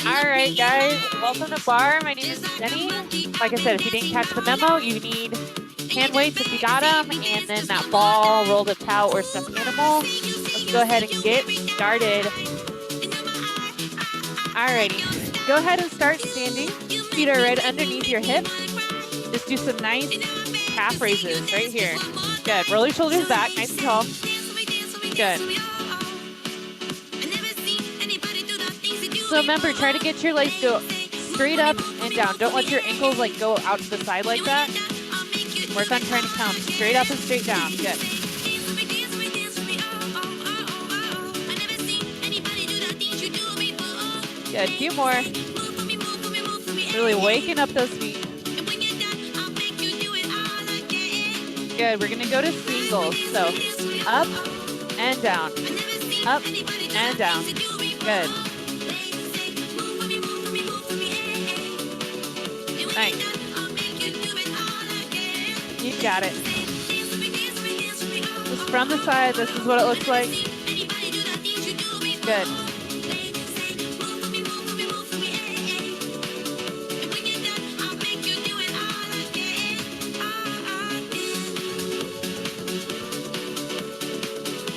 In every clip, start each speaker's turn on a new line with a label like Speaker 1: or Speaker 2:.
Speaker 1: All right, guys, welcome to Barre. My name is Jenny. Like I said, if you didn't catch the memo, you need hand weights if you got them, and then that ball, rolled up cow, or stuffed animal. Let's go ahead and get started. Alrighty, go ahead and start standing. Feet are right underneath your hips. Just do some nice calf raises right here. Good. Roll your shoulders back, nice and tall. Good. So remember, try to get your legs go straight up and down. Don't let your ankles like go out to the side like that. Work on trying to come straight up and straight down. Good. Good. A few more. Really waking up those feet. Good. We're going to go to singles. So up and down. Up and down. Good. Nice. You got it. Just from the side, this is what it looks like. Good.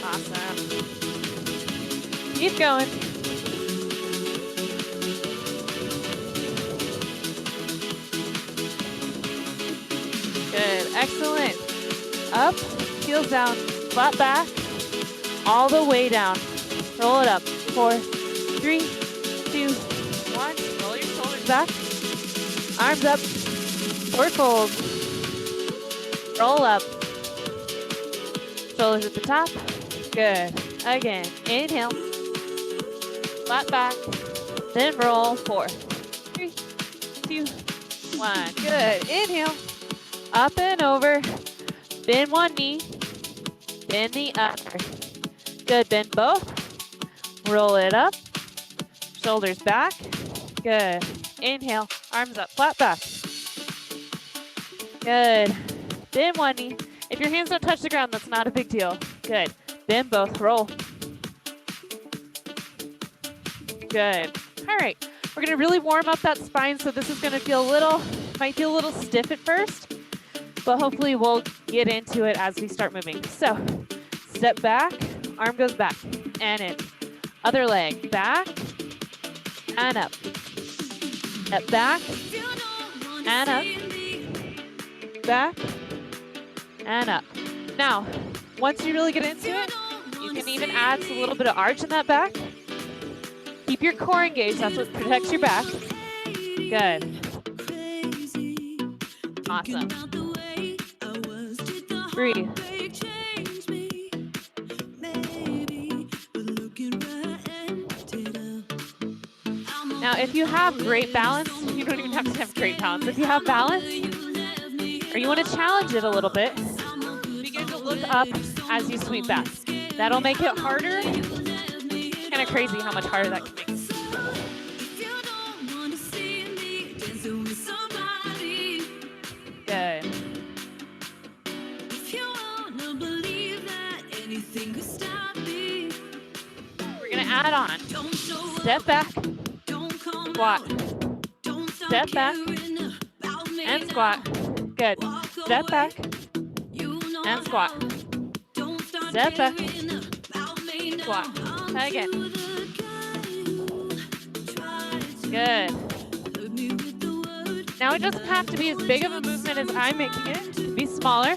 Speaker 1: Awesome. Keep going. Good, excellent. Up, heels down, flat back, all the way down. Roll it up. 4, 3, 2, 1. Roll your shoulders back. Arms up. Forward fold. Roll up. Shoulders at the top. Good. Again, inhale. Flat back. Then roll. 4, 3, 2, 1. Good. Inhale. Up and over. Bend one knee. Bend the other. Good. Bend both. Roll it up. Shoulders back. Good. Inhale. Arms up. Flat back. Good. Bend one knee. If your hands don't touch the ground, that's not a big deal. Good. Bend both. Roll. Good. All right. We're going to really warm up that spine, so this is going to feel might feel a little stiff at first, but hopefully we'll get into it as we start moving. So step back, arm goes back and in. Other leg, back and up. Step back and up. Back and up. Now, once you really get into it, you can even add a little bit of arch in that back. Keep your core engaged, that's what protects your back. Good. Awesome. Breathe. Now, if you have great balance, you don't even have to have great balance. If you have balance, or you want to challenge it a little bit, begin to look up as you sweep back. That'll make it harder. It's kind of crazy how much harder that can make it. Good. We're going to add on. Step back. Squat. Step back. And squat. Good. Step back. And squat. Step back. Squat. Again. Good. Now it doesn't have to be as big of a movement as I'm making it. It can be smaller.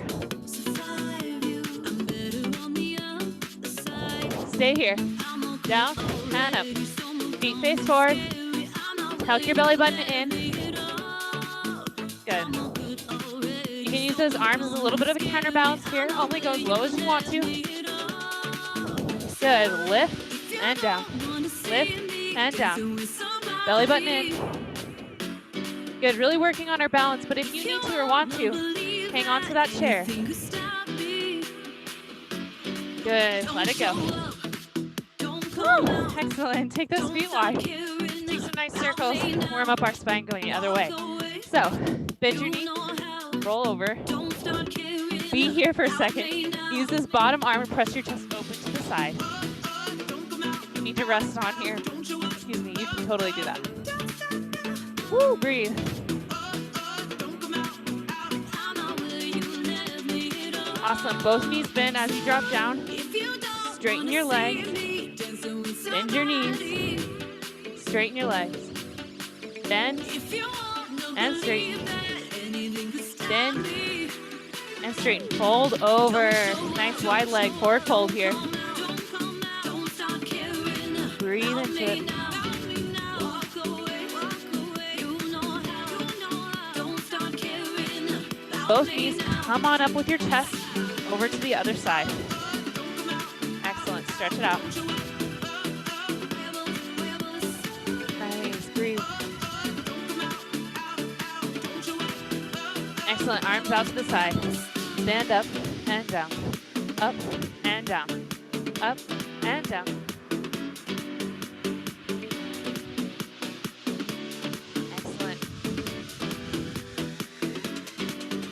Speaker 1: Stay here. Down and up. Feet face forward. Tuck your belly button in. Good. You can use those arms as a little bit of a counterbalance here. Only go as low as you want to. Good. Lift and down. Lift and down. Belly button in. Good. Really working on our balance, but if you need to or want to, hang on to that chair. Good. Let it go. Woo. Excellent. Take those feet wide. Take some nice circles. Warm up our spine going the other way. So, bend your knee. Roll over. Be here for a second. Use this bottom arm and press your chest open to the side. You need to rest on here. Excuse me. You can totally do that. Woo, breathe. Awesome. Both knees bend as you drop down. Straighten your legs. Bend your knees. Straighten your legs. Bend and straighten. Bend and straighten. Fold over. Nice wide leg. Forward fold here. Breathe into it. Both knees come on up with your chest over to the other side. Excellent. Stretch it out. Nice. Breathe. Excellent. Arms out to the side. Stand up and down. Up and down. Up and down. Excellent.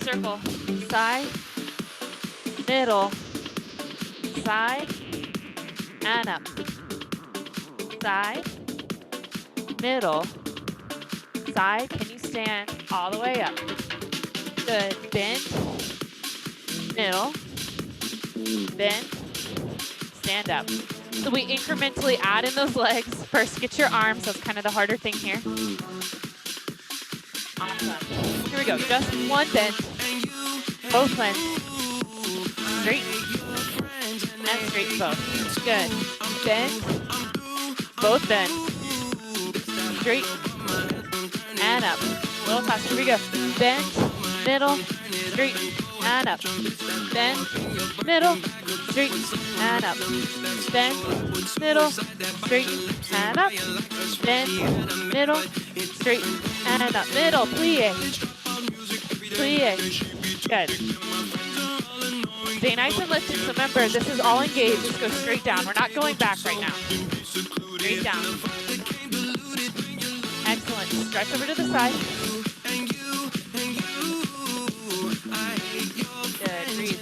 Speaker 1: Circle. Side, middle, side, and up. Side, middle, side. Can you stand all the way up? Good. Bend, middle, bend, stand up. So we incrementally add in those legs. First, get your arms. That's kind of the harder thing here. Awesome. Here we go. Just one bend. Both bend. Straighten. And straighten both. Good. Bend. Both bend. Straighten. And up. A little faster. Here we go. Bend. Middle. Straighten. And up. Bend. Middle. Straighten. And up. Bend. Middle. Straighten. And up. Bend. Middle. Straighten. And up. Middle. Plie. Plie. Good. Stay nice and lifted. So remember, this is all engaged. Just go straight down. We're not going back right now. Straight down. Excellent. Stretch over to the side. Good. Breathe.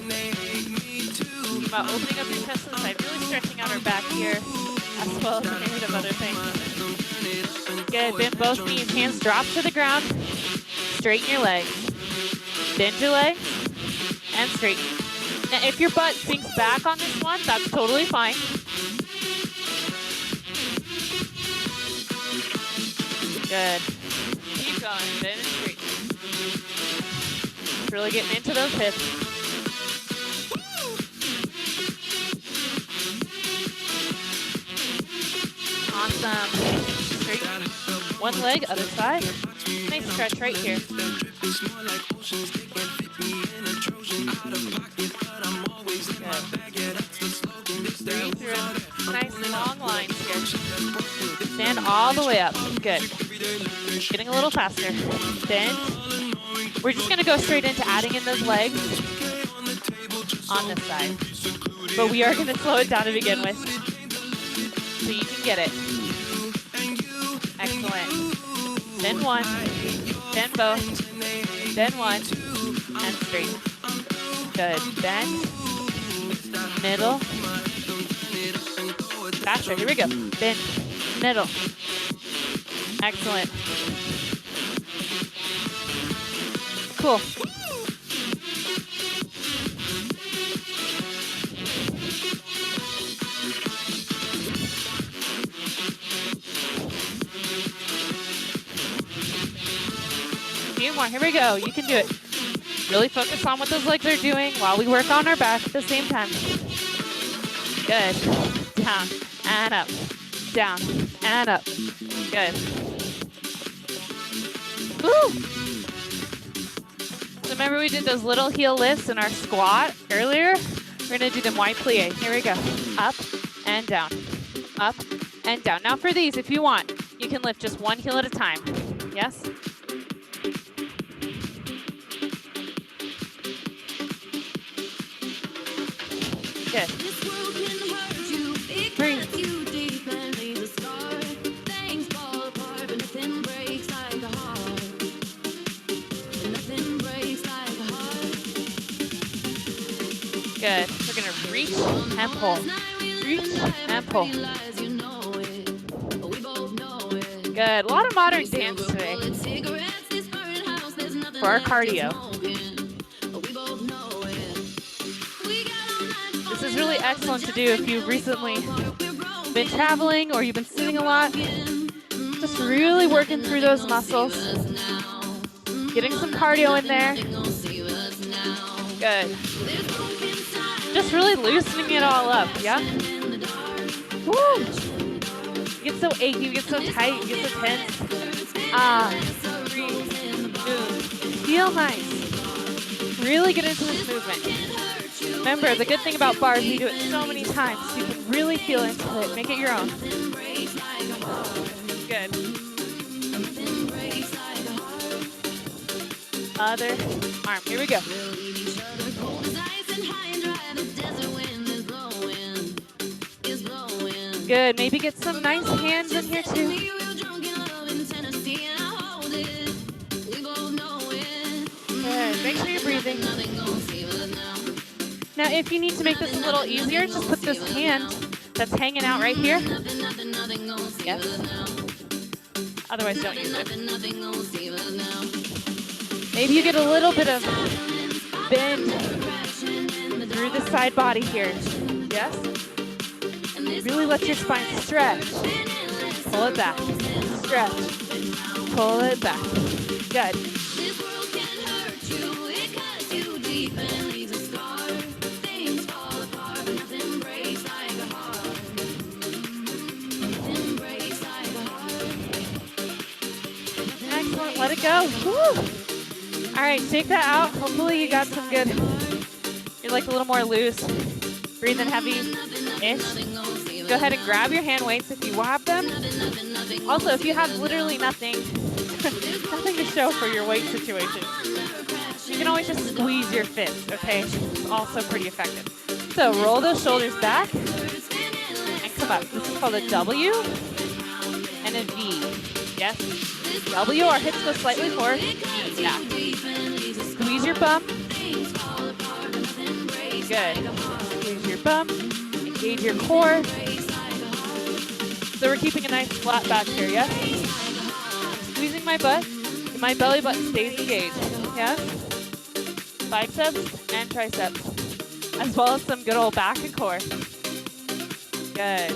Speaker 1: Think about opening up your chest to the side. Really stretching out our back here, as well as a myriad of other things. Good. Bend both knees. Hands drop to the ground. Straighten your legs. Bend your legs and straighten. Now, if your butt sinks back on this one, that's totally fine. Good. Keep going. Bend and straighten. Really getting into those hips. Awesome. Straighten. One leg, other side. Nice stretch right here. Breathe through nice long lines here. Stand all the way up. Good. Getting a little faster. Bend. We're just going to go straight into adding in those legs on this side. But we are going to slow it down to begin with, so you can get it. Excellent. Bend one. Bend both. Bend one. And straight. Good. Bend. Middle. Faster. Here we go. Bend. Middle. Excellent. Cool. A few more. Here we go. You can do it. Really focus on what those legs are doing while we work on our back at the same time. Good. Down and up. Down and up. Good. Woo! So remember we did those little heel lifts in our squat earlier? We're going to do them wide plie. Here we go. Up and down. Up and down. Now for these, if you want, you can lift just one heel at a time. Yes? Good. Breathe. Good. We're going to reach and pull. Reach and pull. Good. A lot of modern dance today for our cardio. This is really excellent to do if you've recently been traveling or you've been sitting a lot. Just really working through those muscles. Getting some cardio in there. Good. Just really loosening it all up, yeah? Woo! You get so achy, you get so tight, you get so tense. Breathe, move, feel nice. Really get into this movement. Remember, the good thing about Barre is you do it so many times, so you can really feel into it. Make it your own. Good. Other arm. Here we go. Good. Maybe get some nice hands in here too. Good. Make sure you're breathing. Now, if you need to make this a little easier, just put this hand that's hanging out right here. Yes. Otherwise, don't use it. Maybe you get a little bit of bend through the side body here. Yes? Really let your spine stretch. Pull it back. Stretch. Pull it back. Good. Excellent. Let it go. Woo. All right, take that out. Hopefully you got some good. You're like a little more loose. Breathing heavy-ish. Go ahead and grab your hand weights if you have them. Also, if you have literally nothing, nothing to show for your weight situation, you can always just squeeze your fist, okay? It's also pretty effective. So roll those shoulders back and come up. This is called a W and a V. Yes? W, our hips go slightly forward. V, yeah. Squeeze your bum. Good. Squeeze your bum. Engage your core. So we're keeping a nice flat back here, yes? Squeezing my butt. My belly button stays engaged, yes? Biceps and triceps, as well as some good old back and core. Good.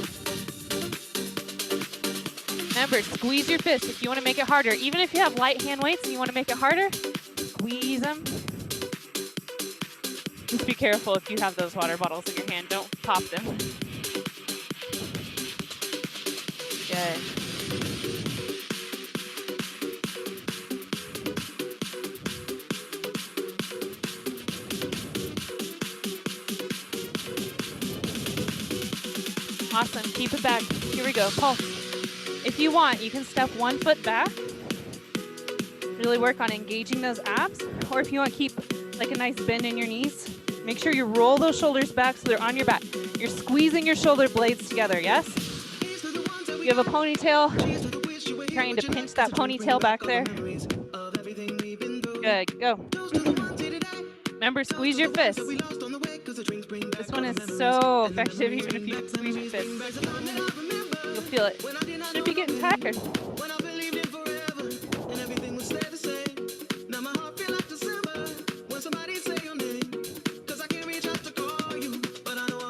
Speaker 1: Remember, squeeze your fists if you want to make it harder. Even if you have light hand weights and you want to make it harder, squeeze them. Just be careful if you have those water bottles in your hand. Don't pop them. Good. Awesome. Keep it back. Here we go. Pulse. If you want, you can step 1 foot back. Really work on engaging those abs. Or if you want to keep like a nice bend in your knees, make sure you roll those shoulders back so they're on your back. You're squeezing your shoulder blades together, yes? You have a ponytail, trying to pinch that ponytail back there. Good, go. Remember, squeeze your fists. This one is so effective even if you squeeze your fists. You'll feel it. Should be getting tired.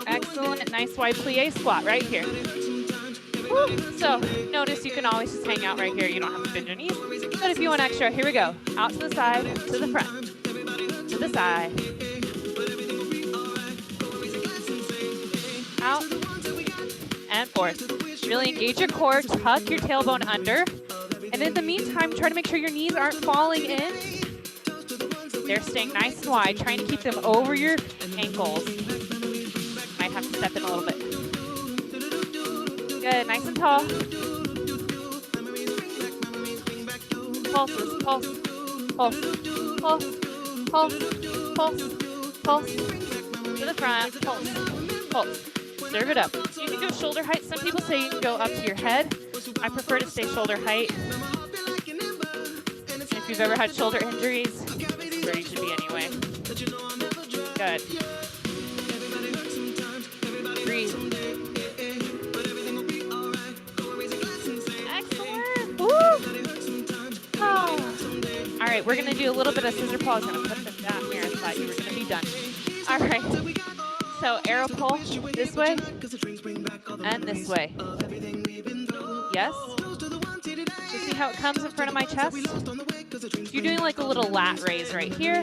Speaker 1: Excellent, nice wide plie squat right here. Woo. So notice you can always just hang out right here. You don't have to bend your knees. But if you want extra, here we go. Out to the side, to the front, to the side. Out and forth. Really engage your core, tuck your tailbone under. And in the meantime, try to make sure your knees aren't falling in. They're staying nice and wide, trying to keep them over your ankles. Might have to step in a little bit. Good, nice and tall. Pulses, pulse, pulse, pulse, pulse, pulse, pulse. To the front, pulse, pulse. Serve it up. You can go shoulder height. Some people say you can go up to your head. I prefer to stay shoulder height. If you've ever had shoulder injuries, this is where you should be anyway. Good. Breathe. Excellent. right, we're gonna do a little bit of scissor pull. I was gonna put them down here. I thought you were gonna be done. All right. So arrow pull this way and this way. Yes. So see how it comes in front of my chest? You're doing like a little lat raise right here.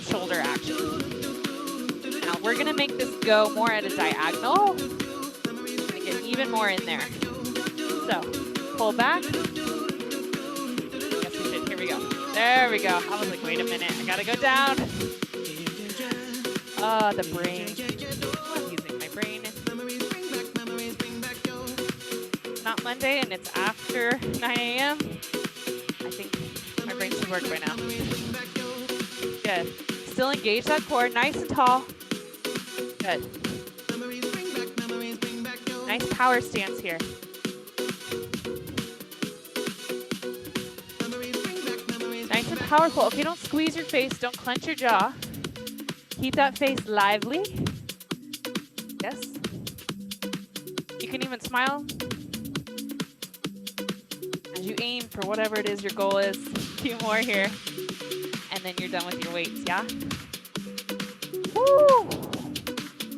Speaker 1: Shoulder action. Now we're gonna make this go more at a diagonal. Gonna get even more in there. So pull back. Yes, we should. Here we go. There we go. I was like, wait a minute. I gotta go down. The brain. I'm using my brain. It's not Monday and it's after 9 a.m. I think my brain should work by now. Good. Still engage that core. Nice and tall. Good. Nice power stance here. Nice and powerful. Okay, don't squeeze your face. Don't clench your jaw. Keep that face lively. Yes. You can even smile as you aim for whatever it is your goal is. A few more here. And then you're done with your weights, yeah? Woo!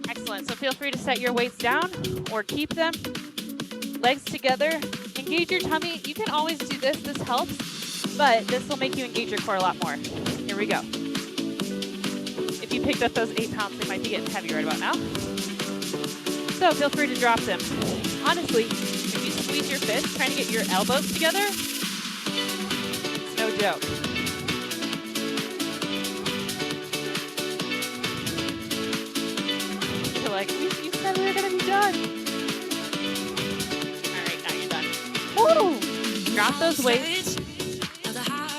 Speaker 1: Excellent. So feel free to set your weights down or keep them. Legs together. Engage your tummy. You can always do this. This helps. But this will make you engage your core a lot more. Here we go. If you picked up those 8 pounds, they might be getting heavy right about now. So feel free to drop them. Honestly, if you squeeze your fists, trying to get your elbows together, it's no joke. You're like, you said we were gonna be done. All right, now you're done. Woo! Drop those weights.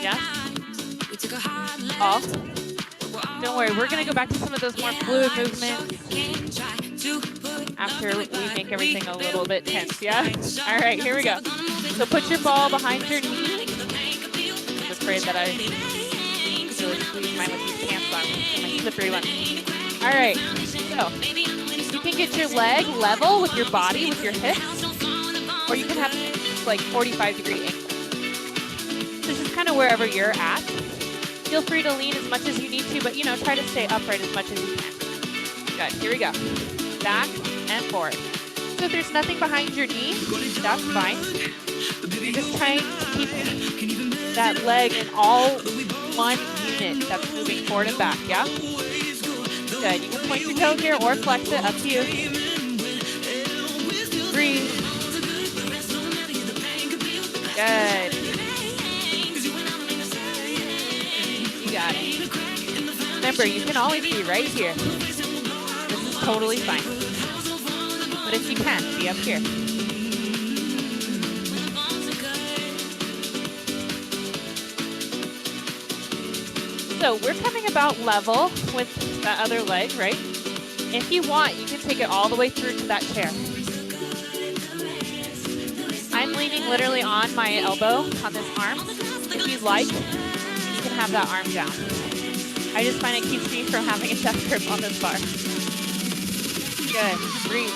Speaker 1: Yeah. Off. Don't worry, we're gonna go back to some of those more fluid movements after we make everything a little bit tense, yeah? All right, here we go. So put your ball behind your knee. I'm just afraid that I really squeeze mine with these pants on, my slippery one. All right, so you can get your leg level with your body, with your hips, or you can have like 45-degree angles. This is kind of wherever you're at. Feel free to lean as much as you need to, but try to stay upright as much as you can. Good, here we go. Back and forward. So if there's nothing behind your knee, that's fine. You're just trying to keep that leg in all one unit that's moving forward and back, yeah? Good, you can point your toe here or flex it, up to you. Breathe. Good. Got it. Remember, you can always be right here. This is totally fine. But if you can, be up here. So we're coming about level with that other leg, right? If you want, you can take it all the way through to that chair. I'm leaning literally on my elbow on this arm. If you'd like, you can have that arm down. I just find it keeps me from having a death grip on this bar. Good. Breathe.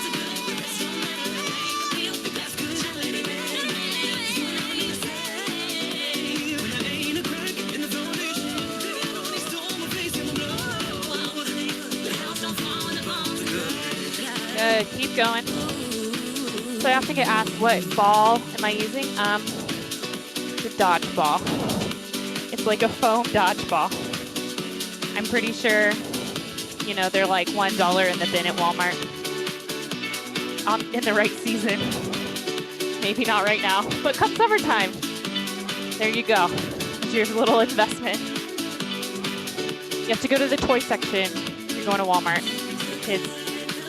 Speaker 1: Good. Keep going. So I often get asked, what ball am I using? The dodgeball. It's like a foam dodgeball. I'm pretty sure, they're like $1 in the bin at Walmart. In the right season. Maybe not right now, but come summertime. There you go. It's your little investment. You have to go to the toy section. You're going to Walmart. Kids,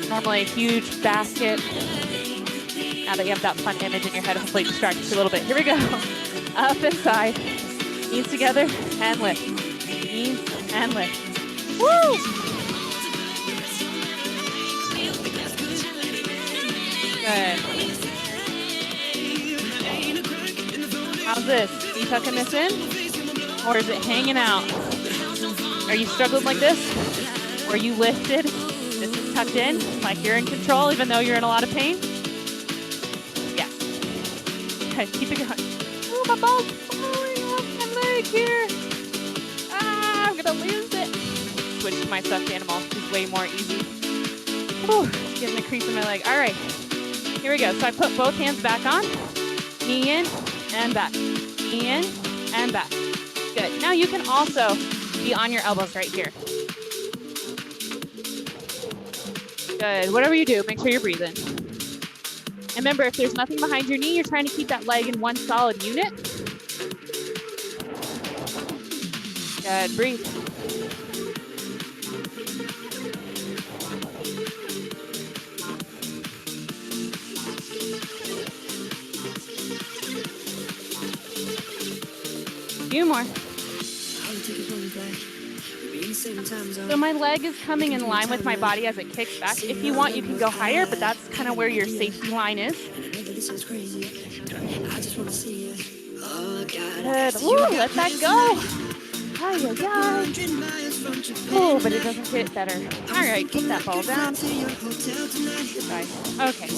Speaker 1: normally a huge basket. Now that you have that fun image in your head, hopefully it distracts you a little bit. Here we go. Up and side. Knees together and lift. Knees and lift. Woo! Good. How's this? Are you tucking this in? Or is it hanging out? Are you struggling like this? Or are you lifted? This is tucked in, like you're in control even though you're in a lot of pain? Yes. Okay, keep it going. Oh, my balls falling off my leg. leg here. Ah, I'm gonna lose it. Switch to my stuffed animal. It's way more easy. Whew, getting the crease in my leg. All right, here we go. So I put both hands back on. Knee in and back. Knee in and back. Good. Now you can also be on your elbows right here. Good. Whatever you do, make sure you're breathing. And remember, if there's nothing behind your knee, you're trying to keep that leg in one solid unit. Good. Breathe. Few more. So my leg is coming in line with my body as it kicks back. If you want, you can go higher, but that's kind of where your safety line is. Good. Woo, let that go. Oh, but it doesn't get better. All right, put that ball down. Goodbye. Okay.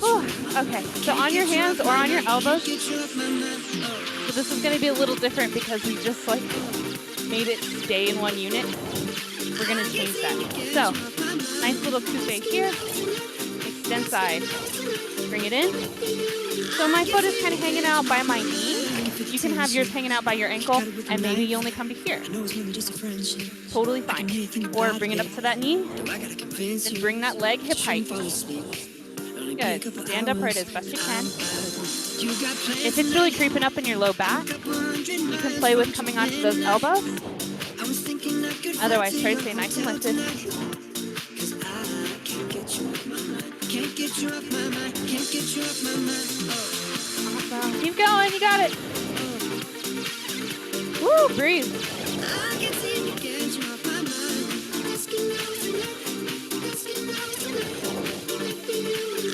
Speaker 1: Whew. Okay, so on your hands or on your elbows. So this is going to be a little different because we just like made it stay in one unit. We're going to change that. So nice little coupe here. Extend side. Bring it in. So my foot is kind of hanging out by my knee. You can have yours hanging out by your ankle, and maybe you only come to here. Totally fine. Or bring it up to that knee, and bring that leg hip height. Good. Stand upright as best you can. If it's really creeping up in your low back, you can play with coming onto those elbows. Otherwise, try to stay nice and lifted. Awesome. Keep going. You got it. Woo, breathe.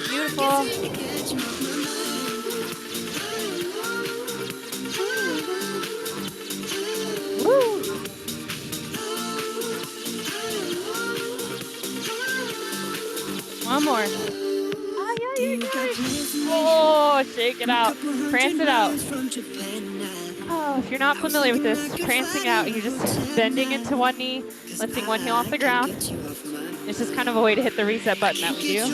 Speaker 1: Beautiful. Woo. One more. Oh, shake it out. Prance it out. Oh, if you're not familiar with this, prancing out, you're just bending into one knee, lifting one heel off the ground. It's just kind of a way to hit the reset button that we do.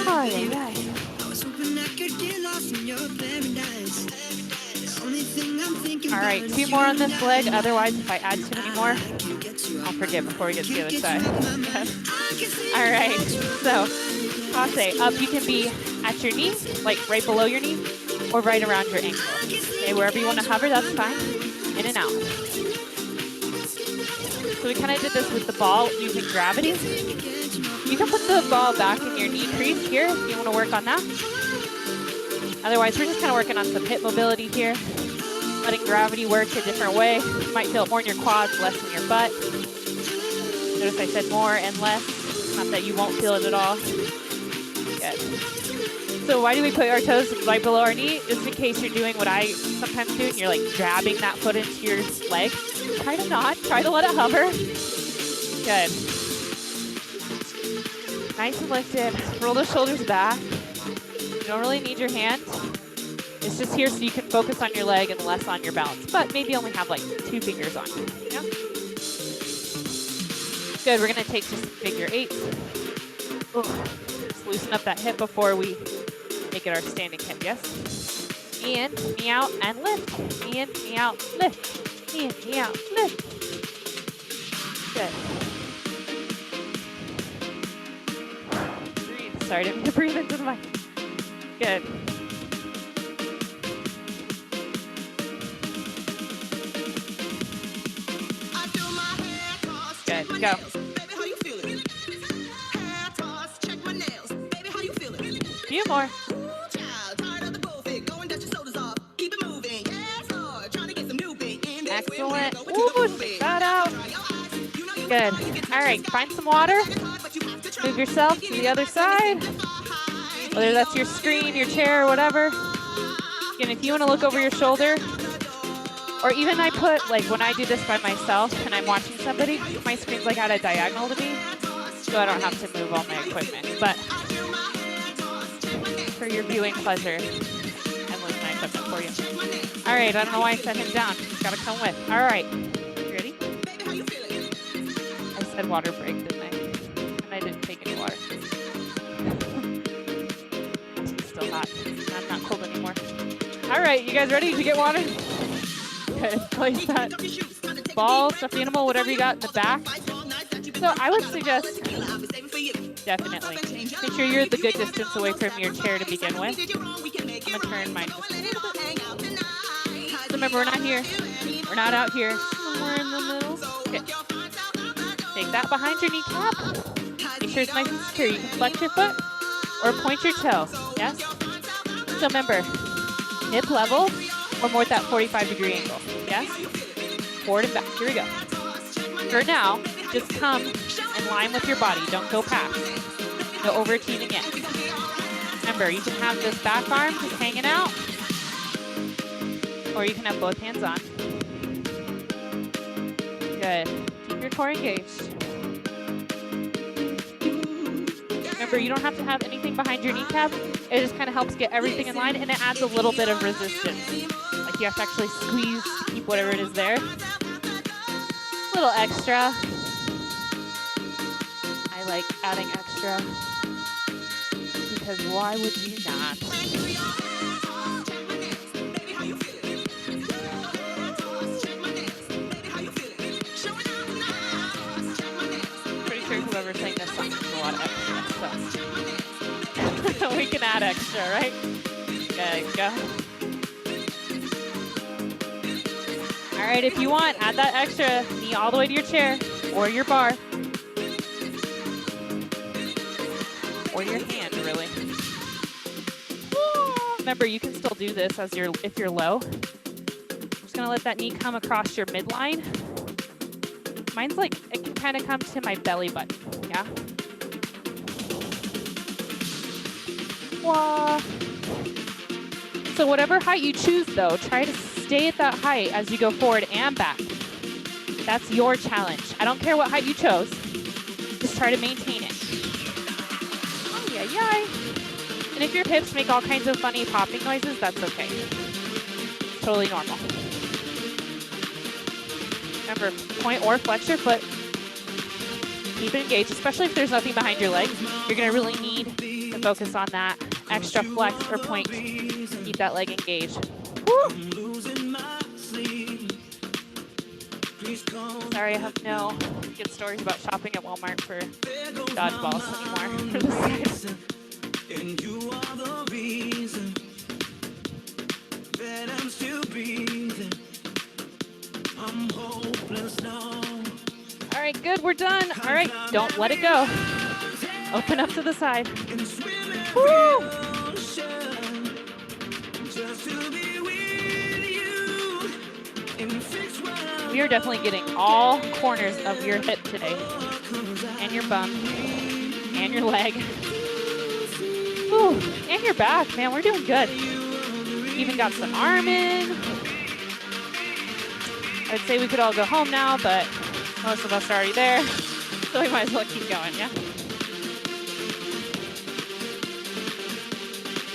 Speaker 1: Oh, yeah. All right, 2 more on this leg. Otherwise, if I add too many more, I'll forget before we get to the other side. All right, so passe. Up, you can be at your knee, like right below your knee, or right around your ankle. Okay, wherever you want to hover, that's fine. In and out. So we kind of did this with the ball using gravity. You can put the ball back in your knee crease here if you want to work on that. Otherwise, we're just kind of working on some hip mobility here. Letting gravity work a different way. You might feel it more in your quads, less in your butt. Notice I said more and less. Not that you won't feel it at all. Good. So why do we put our toes right below our knee? Just in case you're doing what I sometimes do and you're like grabbing that foot into your leg. Try to not. Try to let it hover. Good. Nice and lifted. Roll the shoulders back. You don't really need your hand. It's just here so you can focus on your leg and less on your balance. But maybe only have like 2 fingers on you. Yeah? Good. We're going to take just figure 8. Ooh. Just loosen up that hip before we make it our standing hip, yes? Knee in, knee out, and lift. Knee in, knee out, lift. Knee in, knee out, lift. Good. Breathe. Sorry, I didn't mean to breathe into the mic. Good. Good. Go. Few more. Excellent. Ooh, shake that out. Good. All right, find some water. Move yourself to the other side. Whether that's your screen, your chair, or whatever. Again, if you want to look over your shoulder, or even I put, like when I do this by myself and I'm watching somebody, my screen's like at a diagonal to me, so I don't have to move all my equipment. But for your viewing pleasure and listening. equipment for you. All right, I don't know why I set him down. He's got to come with. All right, you ready? I said water break, didn't I? And I didn't take any water. It's still hot. I'm not cold anymore. All right, you guys ready to get water? Okay, place that ball, stuffed animal, whatever you got in the back. So I would suggest, definitely, make sure you're the good distance away from your chair to begin with. I'm gonna turn mine just a little bit. So remember, we're not here. We're not out here. Somewhere in the middle. Okay. Take that behind your kneecap. Make sure it's nice and secure. You can flex your foot or point your toe. Yes? So remember, hip level or more at that 45-degree angle. Yes? Forward and back. Here we go. For now, just come in line with your body. Don't go past. No over-teaming yet. Remember, you can have this back arm just hanging out, or you can have both hands on. Good. Keep your core engaged. Remember, you don't have to have anything behind your kneecap. It just kind of helps get everything in line, and it adds a little bit of resistance. Like you have to actually squeeze to keep whatever it is there. A little extra. I like adding extra because why would you not? Pretty sure whoever's saying this song has a lot of extra, so we can add extra, right? There you go. All right, if you want, add that extra knee all the way to your chair or your bar. Or your hand, really. Remember, you can still do this as if you're low. I'm just gonna let that knee come across your midline. Mine's like, it can kind of come to my belly button, yeah? Wah. So whatever height you choose though, try to stay at that height as you go forward and back. That's your challenge. I don't care what height you chose. Just try to maintain it. Yay. And if your hips make all kinds of funny popping noises, that's okay. It's totally normal. Remember, point or flex your foot. Keep it engaged, especially if there's nothing behind your legs. You're gonna really need to focus on that extra flex or point. Keep that leg engaged. Woo. Sorry, I have no good stories about shopping at Walmart for dodgeballs anymore. And you are the reason that I'm still breathing. I'm hopeless now. All right, good, we're done. All right, don't let it go. Open up to the side. Woo! We are definitely getting all corners of your hip today, and your bum, and your leg. Ooh, and your back, man, we're doing good. Even got some arm in. I'd say we could all go home now, but most of us are already there, so we might as well keep going, yeah?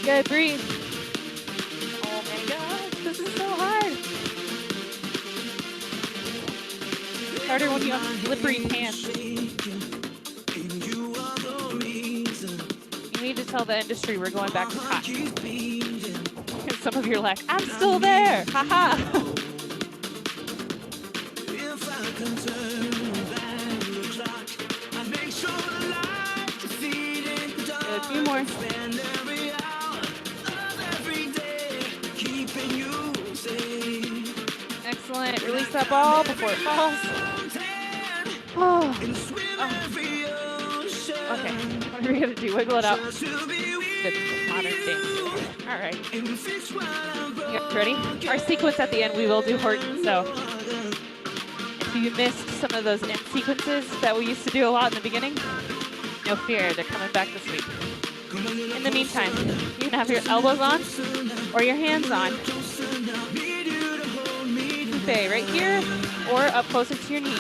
Speaker 1: Good, breathe. Oh my gosh, this is so hard. Harder when you have slippery pants. You need to tell the industry we're going back to cotton. And some of you are like, I'm still there, haha. Good, a few more. Excellent, release that ball before it falls. Oh. Okay, what are we gonna do? Wiggle it out. Good modern dance. All right. You guys ready? Our sequence at the end, we will do Horton. So if you missed some of those end sequences that we used to do a lot in the beginning, no fear, they're coming back this week. In the meantime, you can have your elbows on or your hands on. Buffet right here or up closer to your knee.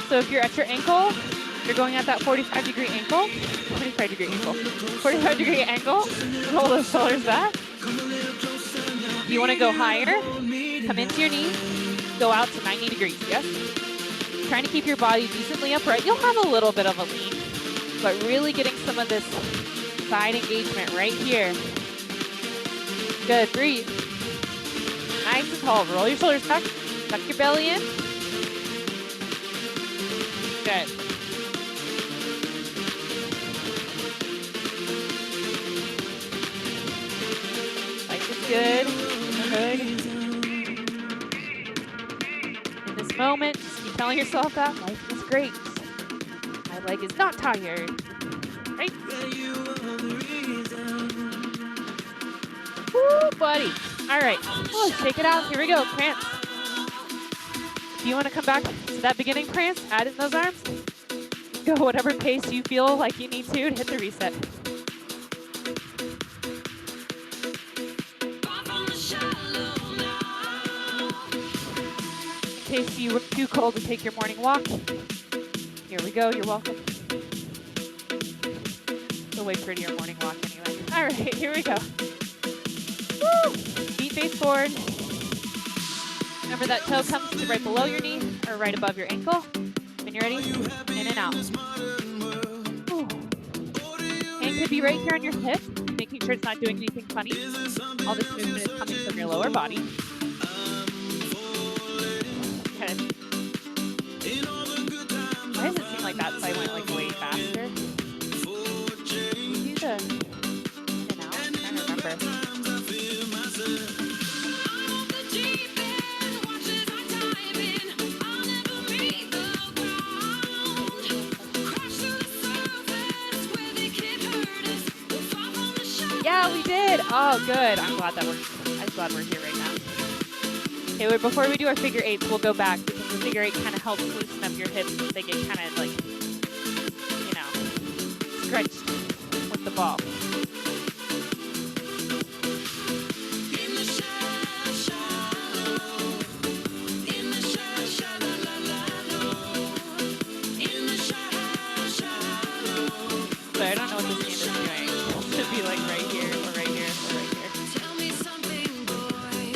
Speaker 1: So if you're at your ankle, you're going at that 45-degree angle. 45-degree angle. 45-degree angle. Roll those shoulders back. If you want to go higher, come into your knee, go out to 90 degrees, yes? Trying to keep your body decently upright. You'll have a little bit of a lean, but really getting some of this side engagement right here. Good, breathe. Nice and tall. Roll your shoulders back, tuck your belly in. Good. Life is good. Good. In this moment, just keep telling yourself that life is great. My leg is not tired. Right? Woo, buddy. All right. Oh, shake it out. Here we go. Prance. If you want to come back to that beginning prance, add in those arms. Go whatever pace you feel like you need to hit the reset. In case you were too cold to take your morning walk, here we go. You're welcome. It's a way prettier morning walk anyway. All right, here we go. Woo! Feet face forward. Remember that toe comes to right below your knee or right above your ankle. When you're ready, in and out. Ooh. Hand could be right here on your hip, making sure it's not doing anything funny. All this movement is coming from your lower body. Okay. Why does it seem like that side went like way faster? You do the in and out. I'm trying to remember. Yeah, we did. Oh, good. I'm glad we're here right now. Okay, before we do our figure eights, we'll go back because the figure eight kind of helps loosen up your hips. They get kind of like, you know, stretched with the ball. But I don't know what this hand is doing. It should be like right here or right here or right here. Tell me something, boy.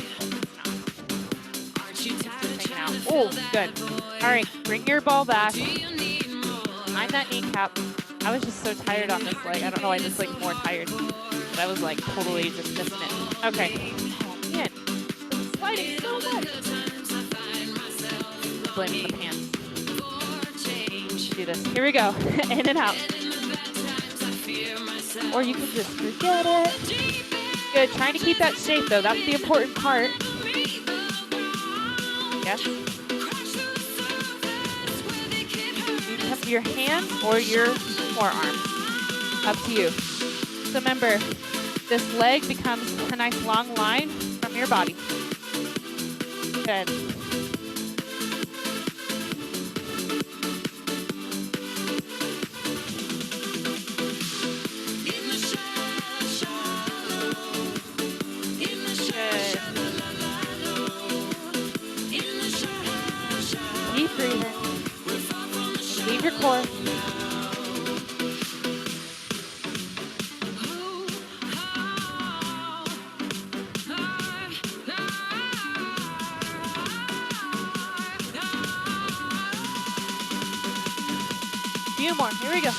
Speaker 1: Aren't you tired of trying to fill that void? All right, bring your ball back. Mind that kneecap. I was just so tired on this leg. I don't know why this leg's more tired. But I was like totally just missing it. Okay. Oh man, it's sliding so much. Blaming the pants. Let's do this. Here we go. In and out. Or you can just forget it. Good. Trying to keep that shape though. That's the important part. Yes. You can have your hands or your forearms. Up to you. So remember, this leg becomes a nice long line from your body. Good. Keep breathing. Leave your core. Few more. Here we go.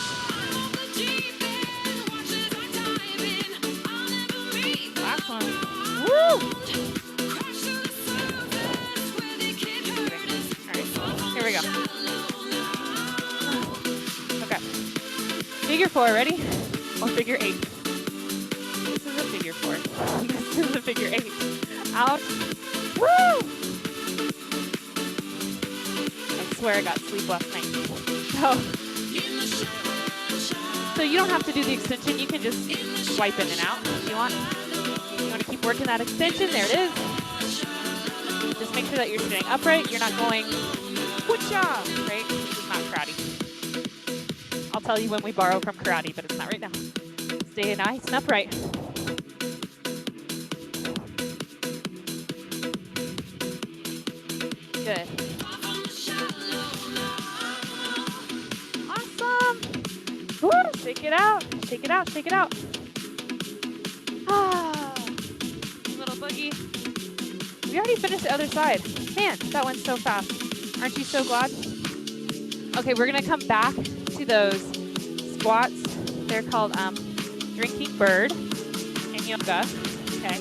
Speaker 1: Last one. Woo! Here we go. Okay. Figure four, ready? Or figure eight. This is a figure four. This is a figure eight. Out. Woo! I swear I got sleep last night. So you don't have to do the extension. You can just swipe in and out if you want. You want to keep working that extension. There it is. Just make sure that you're sitting upright. You're not going whoosha, right? This is not karate. I'll tell you when we borrow from karate, but it's not right now. Stay nice and upright. Good. Awesome. Woo, shake it out. Shake it out. Shake it out. Ah. Little boogie. We already finished the other side. Man, that went so fast. Aren't you so glad? Okay, we're gonna come back to those squats. They're called drinking bird in yoga. Okay.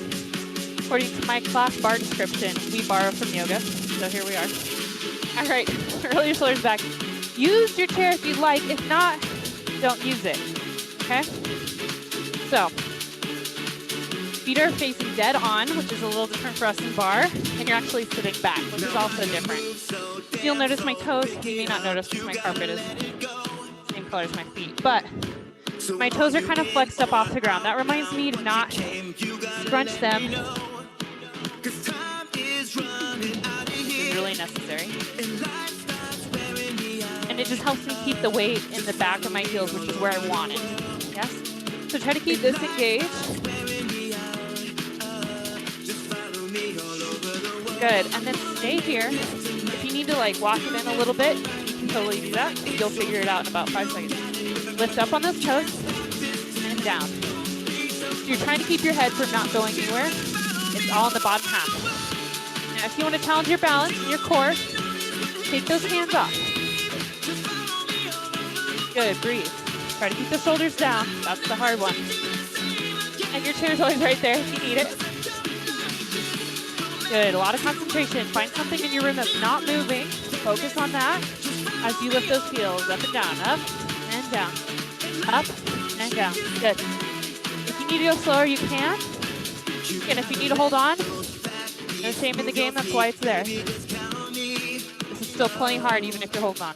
Speaker 1: According to my class bar description, we borrow from yoga. So here we are. All right, roll your shoulders back. Use your chair if you'd like. If not, don't use it. Okay? So, feet are facing dead on, which is a little different for us in bar, and you're actually sitting back, which is also different. You'll notice my toes. You may not notice because my carpet is the same color as my feet, but my toes are kind of flexed up off the ground. That reminds me to not scrunch them. This is really necessary. And it just helps me keep the weight in the back of my heels, which is where I want it. Yes? So try to keep this engaged. Good. And then stay here. If you need to like walk it in a little bit, you can totally do that. You'll figure it out in about 5 seconds. Lift up on those toes and down. So you're trying to keep your head from not going anywhere. It's all in the bottom half. Now, if you want to challenge your balance and your core, take those hands off. Good, breathe. Try to keep the shoulders down. That's the hard one. And your chair's always right there if you need it. Good, a lot of concentration. Find something in your room that's not moving. Focus on that as you lift those heels up and down, up and down, up and down. Good. If you need to go slower, you can. And if you need to hold on, no shame in the game, that's why it's there. This is still plenty hard even if you're holding on.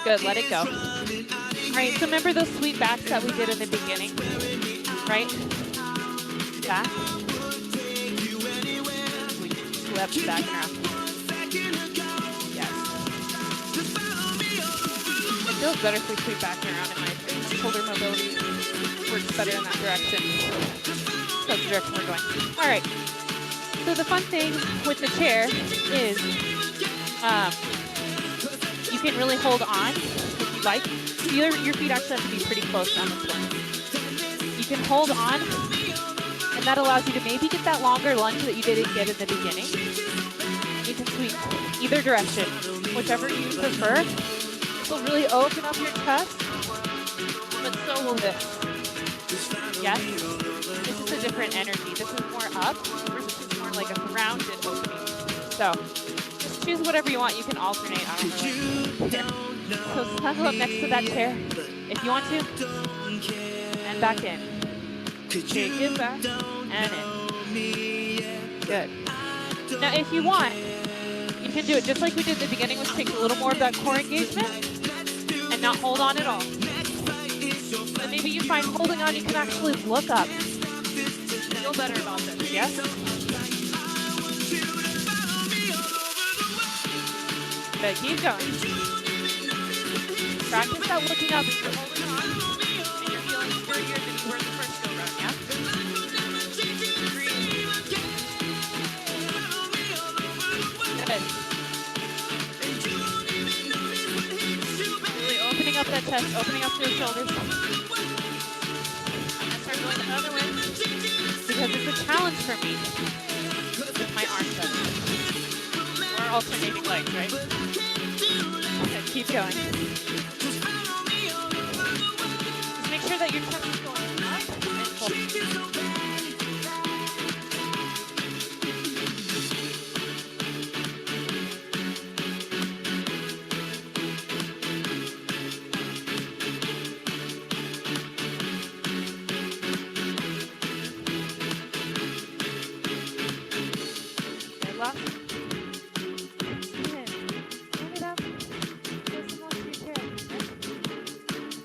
Speaker 1: Good, let it go. All right, so remember those sweep backs that we did in the beginning, right? Back. Sweep back now. Yes. It feels better if we sweep back and around in my opinion. Shoulder mobility works better in that direction. So that's the direction we're going. All right. So the fun thing with the chair is you can really hold on if you like. Your feet actually have to be pretty close on this one. You can hold on, and that allows you to maybe get that longer lunge that you didn't get in the beginning. You can sweep either direction, whichever you prefer. This will really open up your chest, but so will this. Yes? This is a different energy. This is more up, versus this is more like a rounded opening. So, just choose whatever you want. You can alternate. I don't really care. So snuggle up next to that chair if you want to, and back in. Take it back and in. Good. Now if you want, you can do it just like we did at the beginning, which takes a little more of that core engagement and not hold on at all. And maybe you find holding on, you can actually look up. Feel better about this, yes? Good, keep going. Practice that looking up if you're holding on and you're feeling sturdier than you were in the first go round, yeah? Breathe. Good. Really opening up that chest, opening up those shoulders. I'm going to start going the other way because it's a challenge for me with my arms up. Or alternating legs, right? Okay, keep going. Make sure that your chest is going up and full. Okay, last. Stand it up. Go some more to your chair.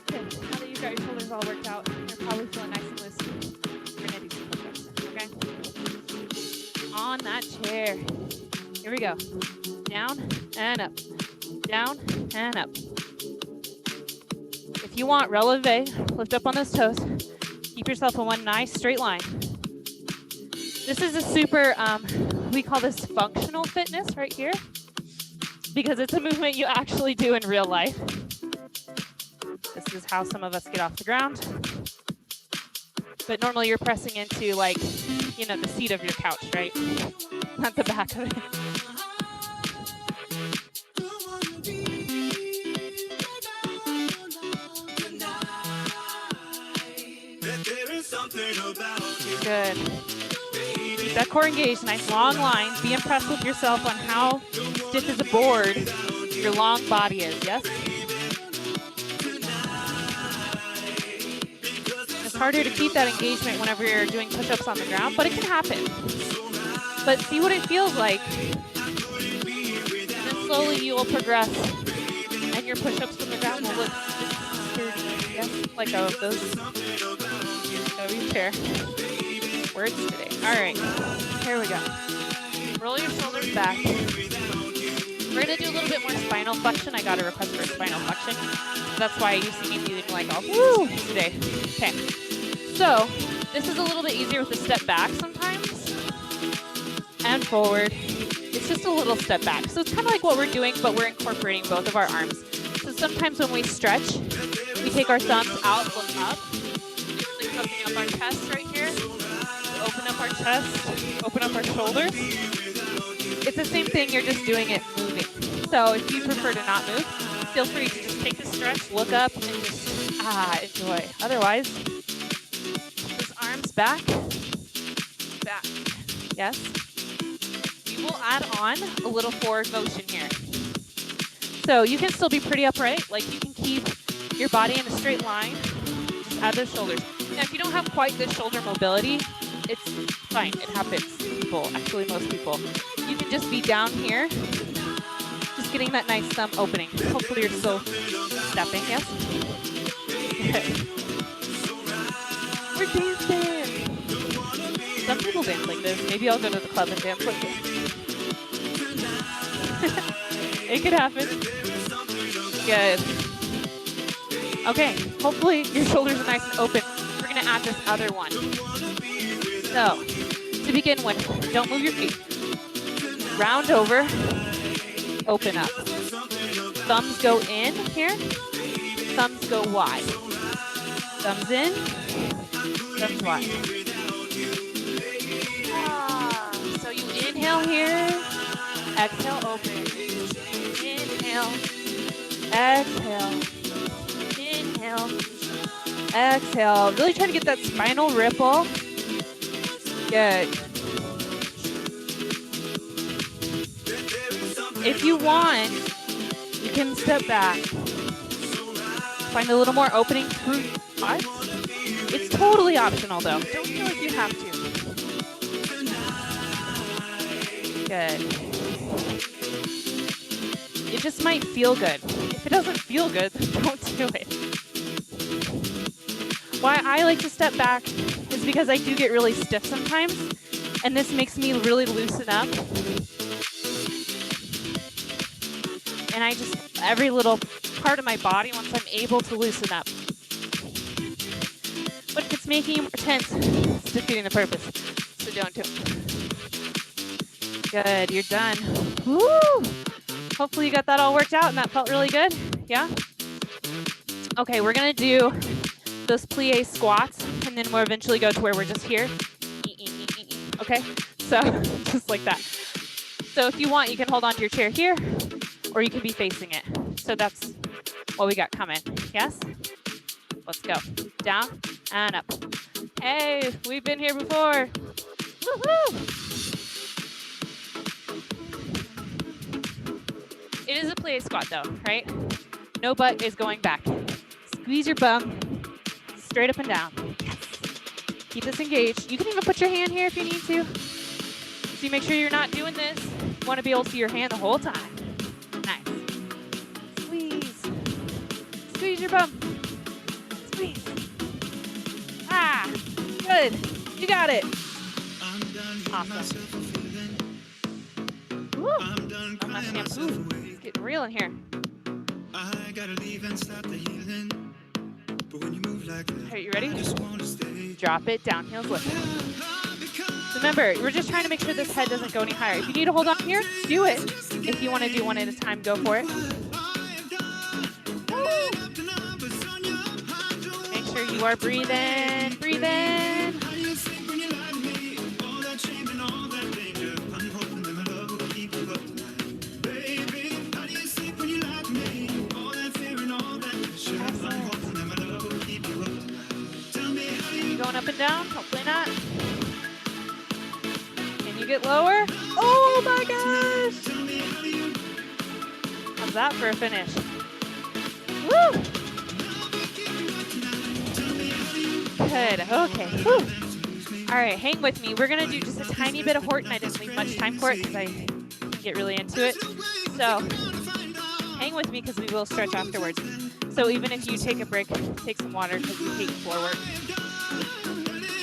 Speaker 1: Good. Now that you've got your shoulders all worked out, you're probably feeling nice and loose. You're gonna do some push-ups, okay? On that chair. Here we go. Down and up. Down and up. If you want, releve, lift up on those toes. Keep yourself in one nice straight line. This is a super, we call this functional fitness right here, because it's a movement you actually do in real life. This This is how some of us get off the ground. But normally you're pressing into, like, you know, the seat of your couch, right? Not the back of it. Good. Keep that core engaged, nice long lines. Be impressed with yourself on how stiff as a board your long body is, yes? It's harder to keep that engagement whenever you're doing push-ups on the ground, but it can happen. But see what it feels like. And then slowly you will progress, and your push-ups from the ground will look sturdy, yes? Like those. Go chair. Words today. All right, here we go. Roll your shoulders back. We're gonna do a little bit more spinal flexion. I got a request for spinal flexion. That's why you see me feeling like, oh, woo, today. Okay, so this is a little bit easier with the step back sometimes. And forward. It's just a little step back. So it's kind of like what we're doing, but we're incorporating both of our arms. So sometimes when we stretch, we take our thumbs out, look up. Like opening up our chest right here. Open up our chest, open up our shoulders. It's the same thing, you're just doing it moving. So if you prefer to not move, feel free to just take a stretch, look up, and just, enjoy. Otherwise, just arms back, back, yes? We will add on a little forward motion here. So you can still be pretty upright, like you can keep your body in a straight line, just add those shoulders. Now if you don't have quite good shoulder mobility, it's fine, it happens to people, actually most people. You can just be down here, just getting that nice thumb opening. Hopefully you're still stepping, yes? Okay. We're dancing. Some people dance like this. Maybe I'll go to the club and dance like this. It could happen. Good. Okay, hopefully your shoulders are nice and open. We're gonna add this other one. So, to begin with, don't move your feet. Round over, open up. Thumbs go in here, thumbs go wide. Thumbs in, thumbs wide. So you inhale here, exhale, open. Inhale, exhale, inhale, exhale. Really try to get that spinal ripple. Good. If you want, you can step back. Find a little more opening through parts. It's totally optional though. Don't feel like you have to. Good. It just might feel good. If it doesn't feel good, don't do it. Why I like to step back is because I do get really stiff sometimes, and this makes me really loosen up. And I just, every little part of my body, once I'm able to loosen up. But if it's making you more tense, it's defeating the purpose. So don't do it. Good, you're done. Woo! Hopefully you got that all worked out and that felt really good. Yeah? Okay, we're gonna do those plie squats, and then we'll eventually go to where we're just here. Okay? So, just like that. So if you want, you can hold on to your chair here, or you can be facing it. So that's what we got coming. Yes? Let's go. Down and up. Hey, we've been here before. Woohoo! It is a plie squat though, right? No butt is going back. Squeeze your bum straight up and down. Yes. Keep this engaged. You can even put your hand here if you need to. So you make sure you're not doing this. You want to be able to see your hand the whole time. Nice. Squeeze. Squeeze your bum. Squeeze. Ah, good. You got it. Awesome. Woo. I'm not shampoo. It's getting real in here.
Speaker 2: I gotta leave and stop the healing. But when you move like that,
Speaker 1: are you ready?
Speaker 2: I just wanna stay.
Speaker 1: Drop it, down, heels lift. Remember, we're just trying to make sure this head doesn't go any higher. If you need to hold on here, do it. If you want to do one at a time, go for it. You are breathing, breathing.
Speaker 2: How do you sleep when you lie to me? All that shame and all that danger. I'm hoping that my love will keep you up tonight. Baby, how do you sleep when you lie to me? All that fear and all that pressure. I'm hoping that my love will keep you up tonight. Tell me how
Speaker 1: You going up and down? Hopefully not. Can you get lower? Oh my gosh!
Speaker 2: tell me how do you
Speaker 1: How's that for a finish? Woo! Good. Okay. Whew. All right, hang with me. We're gonna do just a tiny bit of Horton. I didn't leave much time for it because I get really into it. So hang with me because we will stretch afterwards. So even if you take a break, take some water because you hate floor work.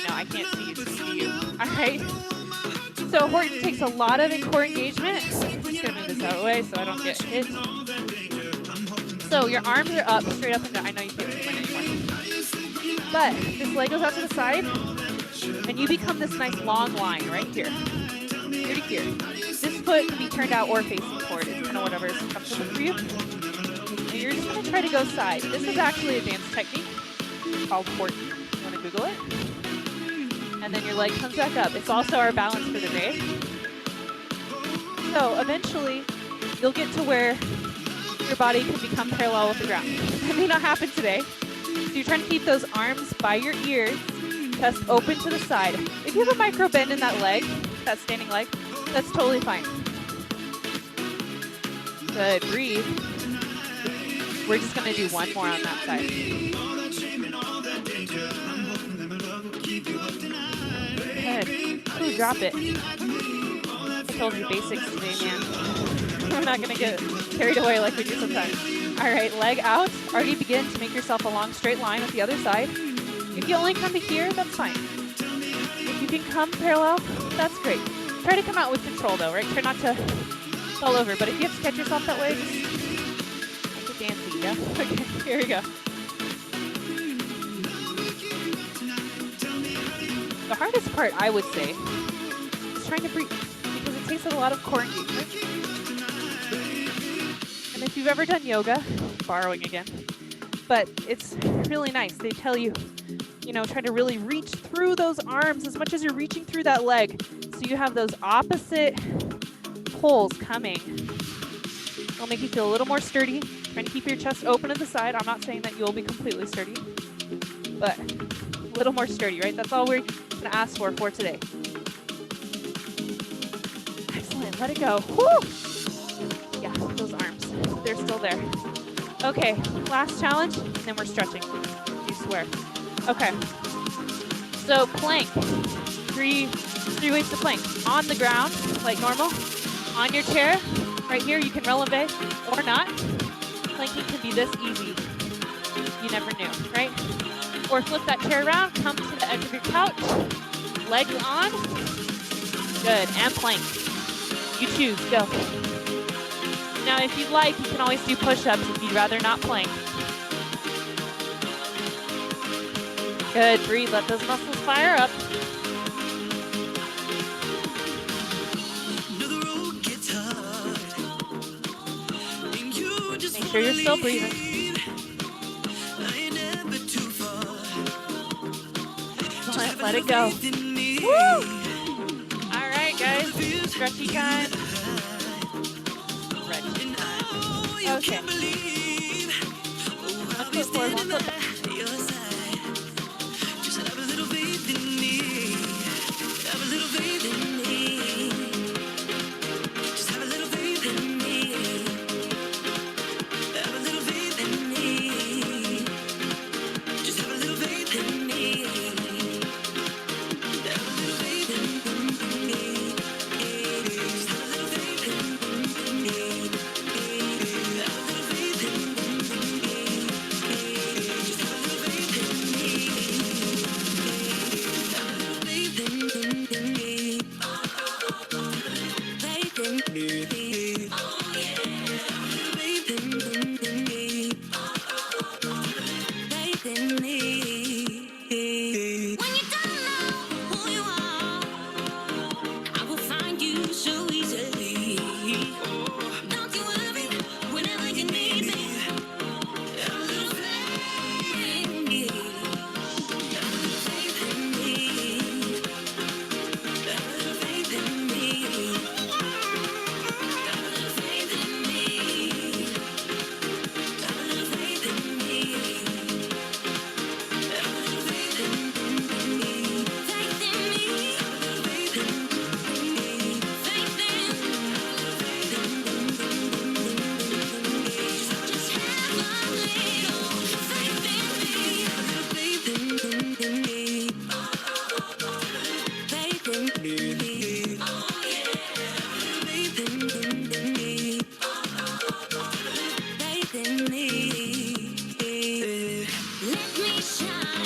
Speaker 1: No, I can't see you, just see you. All right. So Horton takes a lot of core engagement. I'm just gonna move this out of the way so I don't get hit. So your arms are up, straight up and down. I know you can't see mine anymore. But this leg goes out to the side, and you become this nice long line right here. Here to here. This foot can be turned out or facing forward. It's kind of whatever is comfortable for you. And you're just going to try to go side. This is actually a dance technique called Horton. You want to Google it? And then your leg comes back up. It's also our balance for the day. So eventually, you'll get to where your body can become parallel with the ground. That may not happen today. So you're trying to keep those arms by your ears, chest open to the side. If you have a micro bend in that leg, that standing leg, that's totally fine. Good, breathe. We're just gonna do one more on that side. Good. Ooh, drop it. I told you basics today, man. We're not gonna get carried away like we do sometimes. All right, leg out. Already begin to make yourself a long straight line with the other side. If you only come to here, that's fine. If you can come parallel, that's great. Try to come out with control though, right? Try not to fall over. But if you have to catch yourself that way, just make it dancey, yeah? Okay, here we go. The hardest part, I would say, is trying to breathe because it takes a lot of core engagement. And if you've ever done yoga, borrowing again, but it's really nice. They tell you, you know, try to really reach through those arms as much as you're reaching through that leg. So you have those opposite pulls coming. It'll make you feel a little more sturdy. Trying to keep your chest open to the side. I'm not saying that you'll be completely sturdy, but a little more sturdy, right? That's all we're gonna ask for today. Excellent, let it go. Woo! Yeah, those arms, they're still there. Okay, last challenge, and then we're stretching. You swear. Okay, so plank. Three weights to plank. On the ground, like normal. On your chair, right here, you can releve or not. Planking can be this easy. You never knew, right? Or flip that chair around, come to the edge of your couch, legs on. Good, and plank. You choose, go. Now, if you'd like, you can always do push-ups if you'd rather not plank. Good, breathe, let those muscles fire up. Make sure you're still breathing. Let it go. Woo! All right, guys, stretchy time. Okay. One foot forward, one foot back.
Speaker 2: shine.